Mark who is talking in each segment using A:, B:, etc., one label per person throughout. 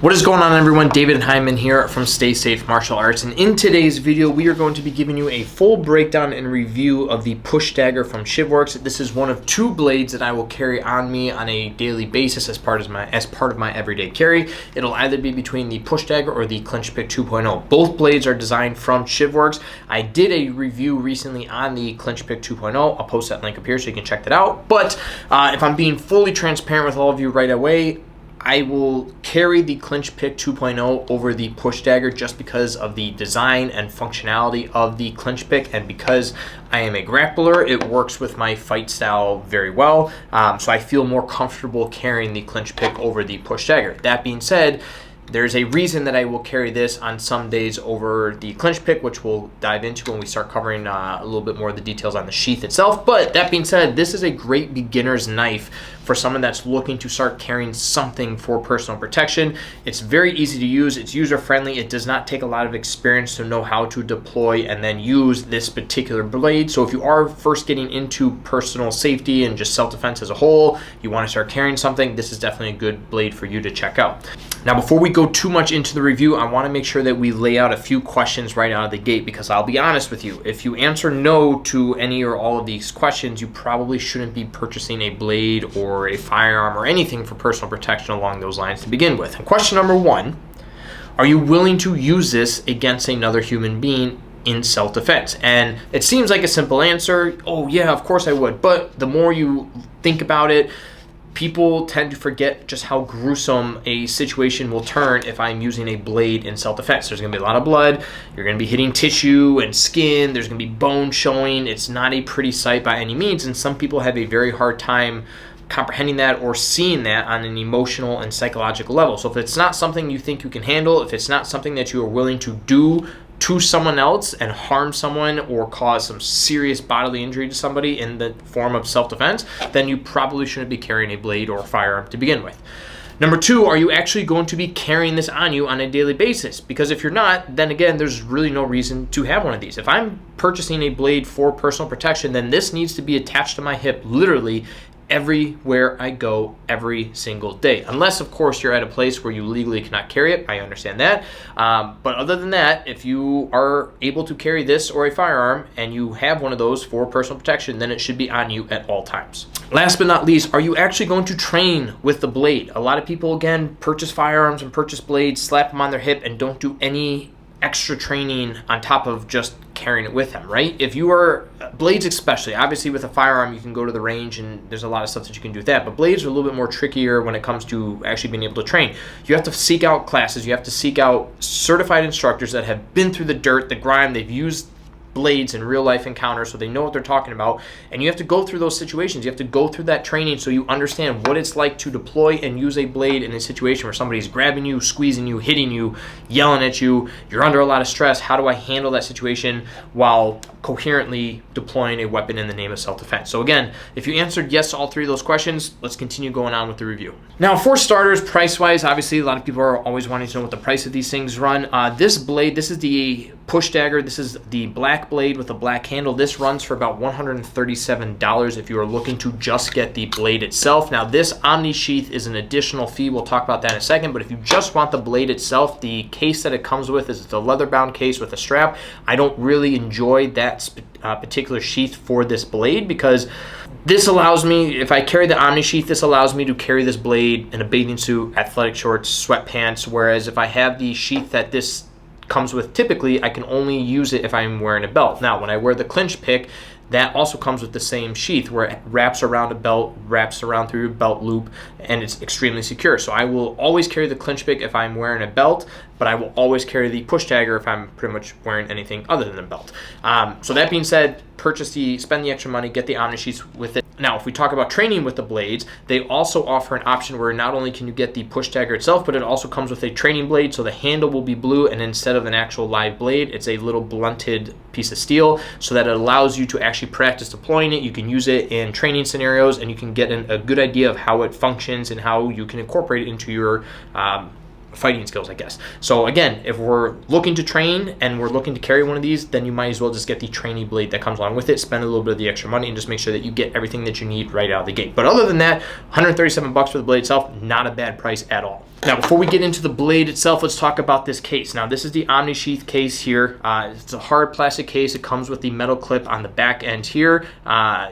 A: What is going on, everyone? David Hyman here from STAYSAFE Martial Arts, and in today's video we are going to be giving you a full breakdown and review of the push dagger from Shivworks. This is one of two blades that I will carry on me on a daily basis as part of my everyday carry. It'll either be between the push dagger or the clinch pick 2.0. Both blades are designed from Shivworks. I did a review recently on the clinch pick 2.0. I'll post that link up here so you can check that out. But if I'm being fully transparent with all of you right away, I will carry the clinch pick 2.0 over the push dagger just because of the design and functionality of the clinch pick, and because I am a grappler, it works with my fight style very well. So I feel more comfortable carrying the clinch pick over the push dagger. That being said, there's a reason that I will carry this on some days over the clinch pick, which we'll dive into when we start covering a little bit more of the details on the sheath itself. But that being said, this is a great beginner's knife for someone that's looking to start carrying something for personal protection. It's very easy to use. It's user-friendly. It does not take a lot of experience to know how to deploy and then use this particular blade. So if you are first getting into personal safety and just self-defense as a whole, you want to start carrying something, this is definitely a good blade for you to check out. Now, before we go too much into the review, I want to make sure that we lay out a few questions right out of the gate, because I'll be honest with you, if you answer no to any or all of these questions, you probably shouldn't be purchasing a blade or a firearm or anything for personal protection along those lines to begin with. And question number one, are you willing to use this against another human being in self-defense? And it seems like a simple answer. Oh yeah, of course I would. But the more you think about it, people tend to forget just how gruesome a situation will turn if I'm using a blade in self-defense. There's going to be a lot of blood. You're going to be hitting tissue and skin. There's going to be bone showing. It's not a pretty sight by any means, and some people have a very hard time comprehending that or seeing that on an emotional and psychological level. So if it's not something you think you can handle, if it's not something that you are willing to do to someone else and harm someone or cause some serious bodily injury to somebody in the form of self-defense, then you probably shouldn't be carrying a blade or a firearm to begin with. Number two, are you actually going to be carrying this on you on a daily basis? Because if you're not, then again, there's really no reason to have one of these. If I'm purchasing a blade for personal protection, then this needs to be attached to my hip literally everywhere I go every single day. Unless, of course, you're at a place where you legally cannot carry it. I understand that. But other than that, if you are able to carry this or a firearm and you have one of those for personal protection, then it should be on you at all times. Last but not least, are you actually going to train with the blade? A lot of people, again, purchase firearms and purchase blades, slap them on their hip, and don't do any extra training on top of just carrying it with them, right? If you are, blades especially, obviously with a firearm you can go to the range and there's a lot of stuff that you can do with that, but blades are a little bit more trickier when it comes to actually being able to train. You have to seek out classes, you have to seek out certified instructors that have been through the dirt, the grime, they've used blades in real life encounters, so they know what they're talking about, and you have to go through those situations. You have to go through that training so you understand what it's like to deploy and use a blade in a situation where somebody's grabbing you, squeezing you, hitting you, yelling at you, you're under a lot of stress. How do I handle that situation while coherently deploying a weapon in the name of self-defense? So again, if you answered yes to all three of those questions, let's continue going on with the review. Now, for starters, price-wise, obviously a lot of people are always wanting to know what the price of these things run. This blade, this is the push dagger. This is the black blade with a black handle. This runs for about $137 if you are looking to just get the blade itself. Now, this Omni sheath is an additional fee. We'll talk about that in a second, but if you just want the blade itself, the case that it comes with is the leather-bound case with a strap. I don't really enjoy that particular sheath for this blade, because this allows me, if I carry the Omni sheath, this allows me to carry this blade in a bathing suit, athletic shorts, sweatpants, whereas if I have the sheath that this comes with typically, I can only use it if I'm wearing a belt. Now, when I wear the clinch pick, that also comes with the same sheath where it wraps around a belt, wraps around through your belt loop, and it's extremely secure. So I will always carry the clinch pick if I'm wearing a belt, but I will always carry the push dagger if I'm pretty much wearing anything other than a belt. So that being said, spend the extra money, get the Omni sheaths with it. Now, if we talk about training with the blades, they also offer an option where not only can you get the push dagger itself, but it also comes with a training blade. So the handle will be blue, and instead of an actual live blade, it's a little blunted piece of steel, so that it allows you to actually practice deploying it. You can use it in training scenarios, and you can get a good idea of how it functions and how you can incorporate it into your fighting skills, I guess. So again, if we're looking to train and we're looking to carry one of these, then you might as well just get the trainee blade that comes along with it, spend a little bit of the extra money, and just make sure that you get everything that you need right out of the gate. But other than that, 137 bucks for the blade itself, not a bad price at all. Now, before we get into the blade itself, let's talk about this case. Now, this is the Omni Sheath case here. It's a hard plastic case. It comes with the metal clip on the back end here.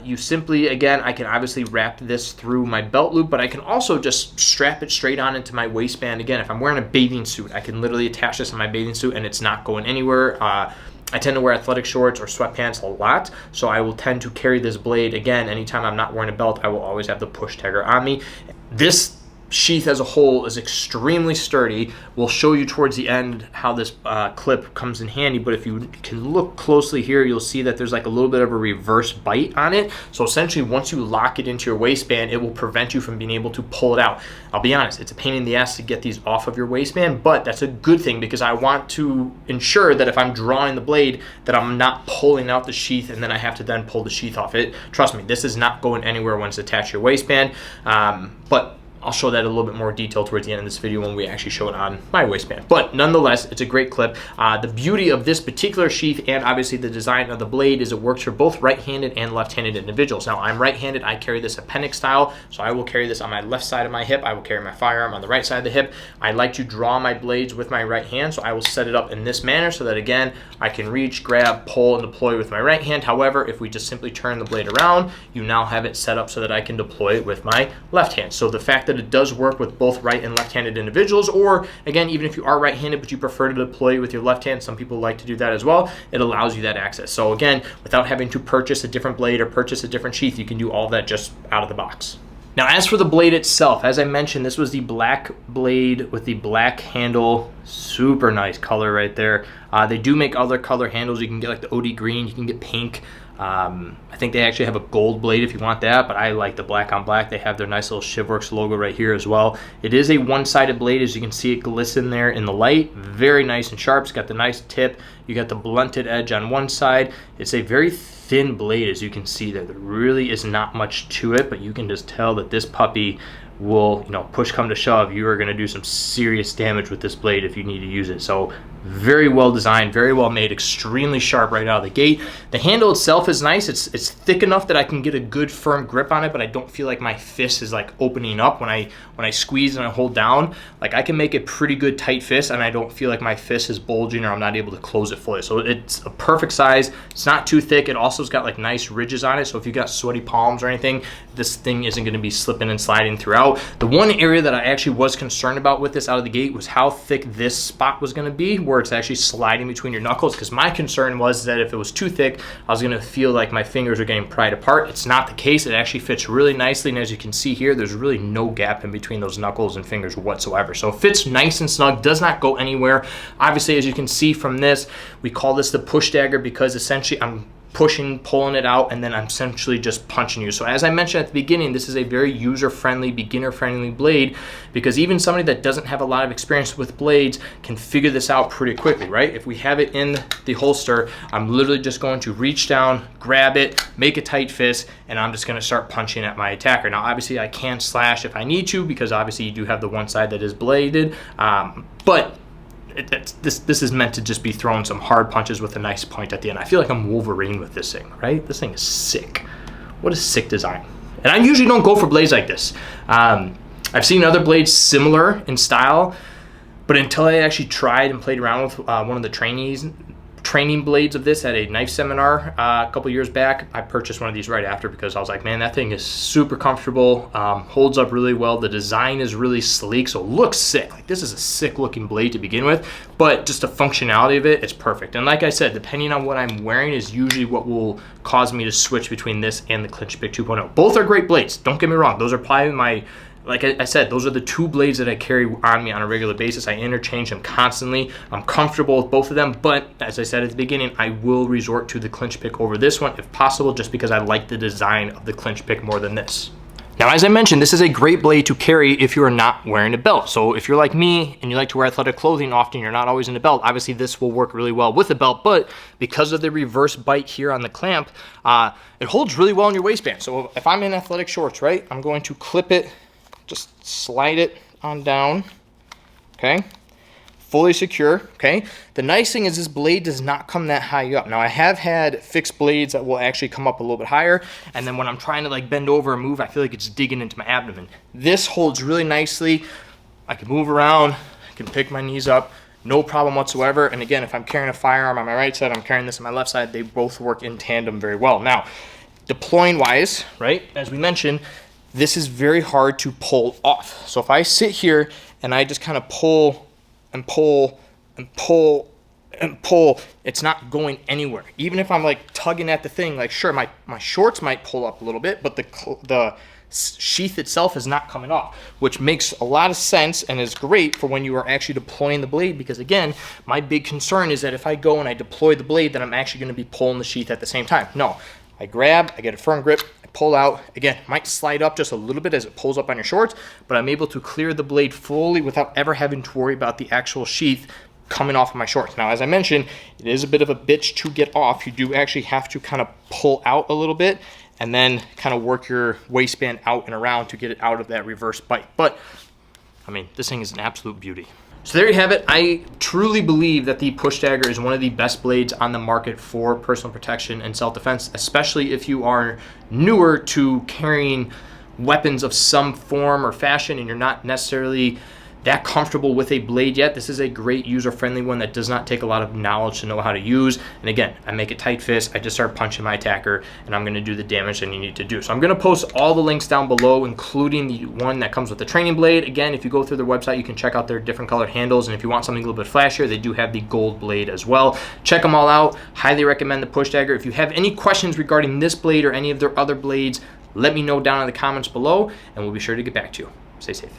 A: You simply, again, I can obviously wrap this through my belt loop, but I can also just strap it straight on into my waistband. Again, if I'm wearing a bathing suit, I can literally attach this in my bathing suit and it's not going anywhere. I tend to wear athletic shorts or sweatpants a lot, so I will tend to carry this blade. Again, anytime I'm not wearing a belt, I will always have the push dagger on me. This sheath as a whole is extremely sturdy. We'll show you towards the end how this clip comes in handy, but if you can look closely here, you'll see that there's like a little bit of a reverse bite on it. So essentially, once you lock it into your waistband, it will prevent you from being able to pull it out. I'll be honest, it's a pain in the ass to get these off of your waistband, but that's a good thing because I want to ensure that if I'm drawing the blade, that I'm not pulling out the sheath and then I have to then pull the sheath off it. Trust me, this is not going anywhere when it's attached to your waistband, but I'll show that a little bit more detail towards the end of this video when we actually show it on my waistband. But nonetheless, it's a great clip. The beauty of this particular sheath and obviously the design of the blade is it works for both right-handed and left-handed individuals. Now, I'm right-handed. I carry this appendix style, so I will carry this on my left side of my hip. I will carry my firearm on the right side of the hip. I like to draw my blades with my right hand, so I will set it up in this manner so that, again, I can reach, grab, pull, and deploy with my right hand. However, if we just simply turn the blade around, you now have it set up so that I can deploy it with my left hand. So the fact that it does work with both right and left-handed individuals, or again, even if you are right-handed but you prefer to deploy with your left hand, some people like to do that as well, it allows you that access. So again, without having to purchase a different blade or purchase a different sheath, you can do all of that just out of the box. Now, as for the blade itself, as I mentioned, this was the black blade with the black handle. Super nice color right there. They do make other color handles. You can get like the OD green, you can get pink. I think they actually have a gold blade if you want that, but I like the black on black. They have their nice little Shivworks logo right here as well. It is a one-sided blade, as you can see it glisten there in the light. Very nice and sharp. It's got the nice tip. You got the blunted edge on one side. It's a very thin blade, as you can see there. There really is not much to it, but you can just tell that this puppy will, you know, push come to shove, you are going to do some serious damage with this blade if you need to use it. So very well designed, very well made, extremely sharp right out of the gate. The handle itself is nice. It's thick enough that I can get a good firm grip on it, but I don't feel like my fist is like opening up when I squeeze and I hold down. Like, I can make a pretty good tight fist and I don't feel like my fist is bulging or I'm not able to close it fully. So it's a perfect size. It's not too thick. It also has got like nice ridges on it. So if you got sweaty palms or anything, this thing isn't going to be slipping and sliding throughout. The one area that I actually was concerned about with this out of the gate was how thick this spot was going to be, where it's actually sliding between your knuckles, because my concern was that if it was too thick, I was going to feel like my fingers are getting pried apart. It's not the case. It actually fits really nicely, and as you can see here, there's really no gap in between those knuckles and fingers whatsoever. So it fits nice and snug, does not go anywhere. Obviously, as you can see from this, we call this the push dagger because essentially I'm pushing, pulling it out, and then I'm essentially just punching you. So as I mentioned at the beginning, this is a very user-friendly, beginner-friendly blade, because even somebody that doesn't have a lot of experience with blades can figure this out pretty quickly, right? If we have it in the holster, I'm literally just going to reach down, grab it, make a tight fist, and I'm just going to start punching at my attacker. Now, obviously, I can slash if I need to, because obviously you do have the one side that is bladed, but this is meant to just be throwing some hard punches with a nice point at the end. I feel like I'm Wolverine with this thing, right? This thing is sick. What a sick design. And I usually don't go for blades like this. I've seen other blades similar in style, but until I actually tried and played around with one of the training blades of this at a knife seminar a couple years back, I purchased one of these right after because I was like, man, that thing is super comfortable, holds up really well. The design is really sleek, so it looks sick. Like, this is a sick looking blade to begin with, but just the functionality of it, it's perfect. And like I said, depending on what I'm wearing is usually what will cause me to switch between this and the Clinch Pick 2.0. Both are great blades, don't get me wrong. Those are probably my, like I said, those are the two blades that I carry on me on a regular basis. I interchange them constantly. I'm comfortable with both of them, but as I said at the beginning, I will resort to the Clinch Pick over this one if possible, just because I like the design of the Clinch Pick more than this. Now, as I mentioned, this is a great blade to carry if you are not wearing a belt. So if you're like me and you like to wear athletic clothing often, you're not always in a belt, obviously this will work really well with a belt, but because of the reverse bite here on the clamp, it holds really well in your waistband. So if I'm in athletic shorts, right, I'm going to clip it, just slide it on down, okay? Fully secure, okay? The nice thing is this blade does not come that high up. Now I have had fixed blades that will actually come up a little bit higher, and then when I'm trying to like bend over and move, I feel like it's digging into my abdomen. This holds really nicely. I can move around, I can pick my knees up, no problem whatsoever. And again, if I'm carrying a firearm on my right side, I'm carrying this on my left side, they both work in tandem very well. Now, deploying wise, right, as we mentioned, this is very hard to pull off. So if I sit here and I just kind of pull and pull and pull and pull, it's not going anywhere. Even if I'm like tugging at the thing, like sure, my shorts might pull up a little bit, but the sheath itself is not coming off, which makes a lot of sense and is great for when you are actually deploying the blade, because again, my big concern is that if I go and I deploy the blade, then I'm actually going to be pulling the sheath at the same time. No, I grab, I get a firm grip, I pull out. Again, might slide up just a little bit as it pulls up on your shorts, but I'm able to clear the blade fully without ever having to worry about the actual sheath coming off of my shorts. Now, as I mentioned, it is a bit of a bitch to get off. You do actually have to kind of pull out a little bit and then kind of work your waistband out and around to get it out of that reverse bite. But, I mean, this thing is an absolute beauty. So there you have it. I truly believe that the Push Dagger is one of the best blades on the market for personal protection and self-defense, especially if you are newer to carrying weapons of some form or fashion and you're not necessarily that comfortable with a blade yet. This is a great user-friendly one that does not take a lot of knowledge to know how to use. And again, I make a tight fist, I just start punching my attacker, and I'm gonna do the damage that you need to do. So I'm gonna post all the links down below, including the one that comes with the training blade. Again, if you go through their website, you can check out their different colored handles, and if you want something a little bit flashier, they do have the gold blade as well. Check them all out. Highly recommend the Push Dagger. If you have any questions regarding this blade or any of their other blades, let me know down in the comments below, and we'll be sure to get back to you. Stay safe.